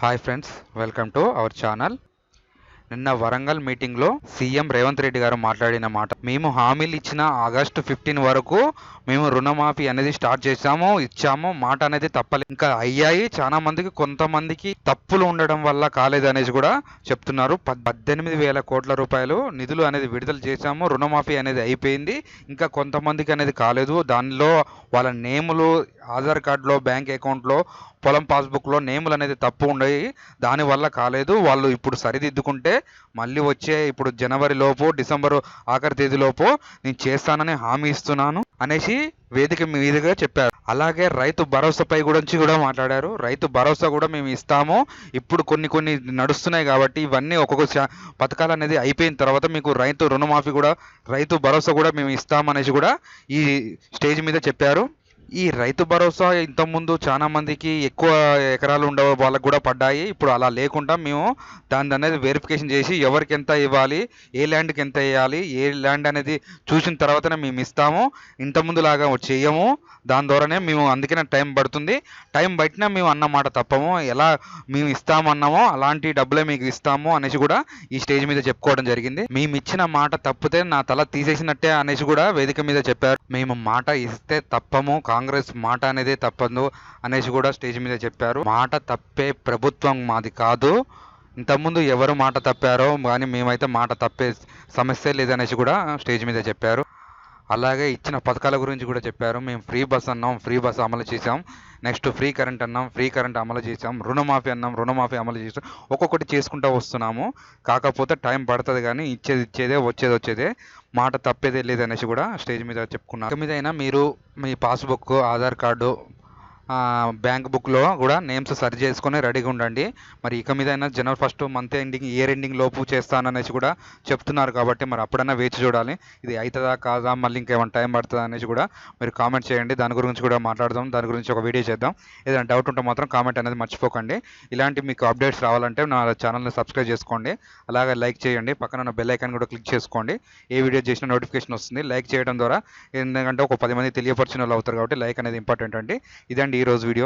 Hi friends, welcome to our channel. నిన్న వరంగల్ మీటింగ్లో CM Revanth Reddy గారు మాట్లాడిన మాట, మేము హామీలు ఇచ్చిన ఆగస్టు 15 వరకు మేము రుణమాఫీ అనేది స్టార్ట్ చేసాము, ఇచ్చాము, మాట అనేది తప్పలేదు. ఇంకా అయ్యాయి, చాలా మందికి కొంతమందికి తప్పులు ఉండడం వల్ల కాలేదు అనేసి కూడా చెప్తున్నారు. 18,000 కోట్ల రూపాయలు నిధులు అనేది విడుదల చేశాము, రుణమాఫీ అనేది అయిపోయింది, ఇంకా కొంతమందికి అనేది కాలేదు. దానిలో వాళ్ళ నేములు ఆధార్ కార్డులో, బ్యాంక్ అకౌంట్లో, పొలం పాస్బుక్లో నేములు అనేది తప్పు ఉండయి, దానివల్ల కాలేదు. వాళ్ళు ఇప్పుడు సరిదిద్దుకుంటే మళ్ళీ వచ్చే ఇప్పుడు జనవరి లోపు, డిసెంబరు ఆఖరి తేదీలోపు నేను చేస్తానని హామీ ఇస్తున్నాను అనేసి వేదిక మీదుగా చెప్పారు. అలాగే రైతు భరోసాపై గురించి కూడా మాట్లాడారు. రైతు భరోసా కూడా మేము ఇస్తాము, ఇప్పుడు కొన్ని నడుస్తున్నాయి కాబట్టి ఇవన్నీ ఒక్కొక్క పథకాలు అనేది అయిపోయిన తర్వాత మీకు రైతు రుణమాఫీ కూడా, రైతు భరోసా కూడా మేము ఇస్తామనేసి కూడా ఈ స్టేజ్ మీద చెప్పారు. ఈ రైతు భరోసా ఇంతకుముందు చాలా మందికి ఎక్కువ ఎకరాలు ఉండే వాళ్ళకు కూడా పడ్డాయి. ఇప్పుడు అలా లేకుండా మేము దాని అనేది వెరిఫికేషన్ చేసి ఎవరికి ఎంత ఇవ్వాలి, ఏ ల్యాండ్కి ఎంత వేయాలి, ఏ ల్యాండ్ అనేది చూసిన తర్వాతనే మేము ఇస్తాము, ఇంతకుముందు లాగా చేయము. దాని ద్వారానే మేము, అందుకనే టైం పడుతుంది, టైం బట్టినా మేము అన్నమాట తప్పము, ఎలా మేము ఇస్తామన్నామో అలాంటి డబ్బులే మీకు ఇస్తాము అనేసి కూడా ఈ స్టేజ్ మీద చెప్పుకోవడం జరిగింది. మేము ఇచ్చిన మాట తప్పితే నా తల తీసేసినట్టే అనేసి కూడా వేదిక మీద చెప్పారు. మేము మాట ఇస్తే తప్పము, కాంగ్రెస్ మాట అనేది తప్పదు అనేసి కూడా స్టేజ్ మీద చెప్పారు. మాట తప్పే ప్రభుత్వం మాది కాదు, ఇంతకుముందు ఎవరు మాట తప్పారో కానీ మేమైతే మాట తప్పే సమస్య లేదనేసి కూడా స్టేజ్ మీద చెప్పారు. అలాగే ఇచ్చిన పథకాల గురించి కూడా చెప్పారు. మేము ఫ్రీ బస్ అన్నాం, ఫ్రీ బస్ అమలు చేసాం, నెక్స్ట్ ఫ్రీ కరెంట్ అన్నాం, ఫ్రీ కరెంట్ అమలు చేసాం, రుణమాఫీ అన్నాం, రుణమాఫీ అమలు చేసాం, ఒక్కొక్కటి చేసుకుంటూ వస్తున్నాము. కాకపోతే టైం పడుతుంది కానీ ఇచ్చేదే వచ్చేదే, మాట తప్పేదే లేదనేసి కూడా స్టేజ్ మీద చెప్పుకున్నారు. ఇక మీద అయినా మీరు మీ పాస్బుక్, ఆధార్ కార్డు, బ్యాంక్ బుక్లో కూడా నేమ్స్ సరి చేసుకొని రెడీగా ఉండండి. మరి ఇక మీద అయినా జనవరి 1 మంత్ ఎండింగ్, ఇయర్ ఎండింగ్ లోపు చేస్తాననేసి కూడా చెప్తున్నారు కాబట్టి మరి అప్పుడైనా వేచి చూడాలి, ఇది అవుతుందా కాదా, మళ్ళీ ఇంకేమైనా టైం పడుతుందా అనేసి కూడా మీరు కామెంట్ చేయండి. దాని గురించి కూడా మాట్లాడదాం, దాని గురించి ఒక వీడియో చేద్దాం. ఏదైనా డౌట్ ఉంటే మాత్రం కామెంట్ అనేది మర్చిపోకండి. ఇలాంటి మీకు అప్డేట్స్ రావాలంటే నా ఛానల్ని సబ్స్క్రైబ్ చేసుకోండి, అలాగే లైక్ చేయండి, పక్కన ఉన్న బెల్ ఐకాన్ కూడా క్లిక్ చేసుకోండి. ఏ వీడియో చేసిన నోటిఫికేషన్ వస్తుంది. లైక్ చేయడం ద్వారా ఎందుకంటే ఒక 10 మంది తెలియపరిచిన వాళ్ళు అవుతారు కాబట్టి లైక్ అనేది ఇంపార్టెంట్ అండి. ఇదండి ఈరోజు వీడియో.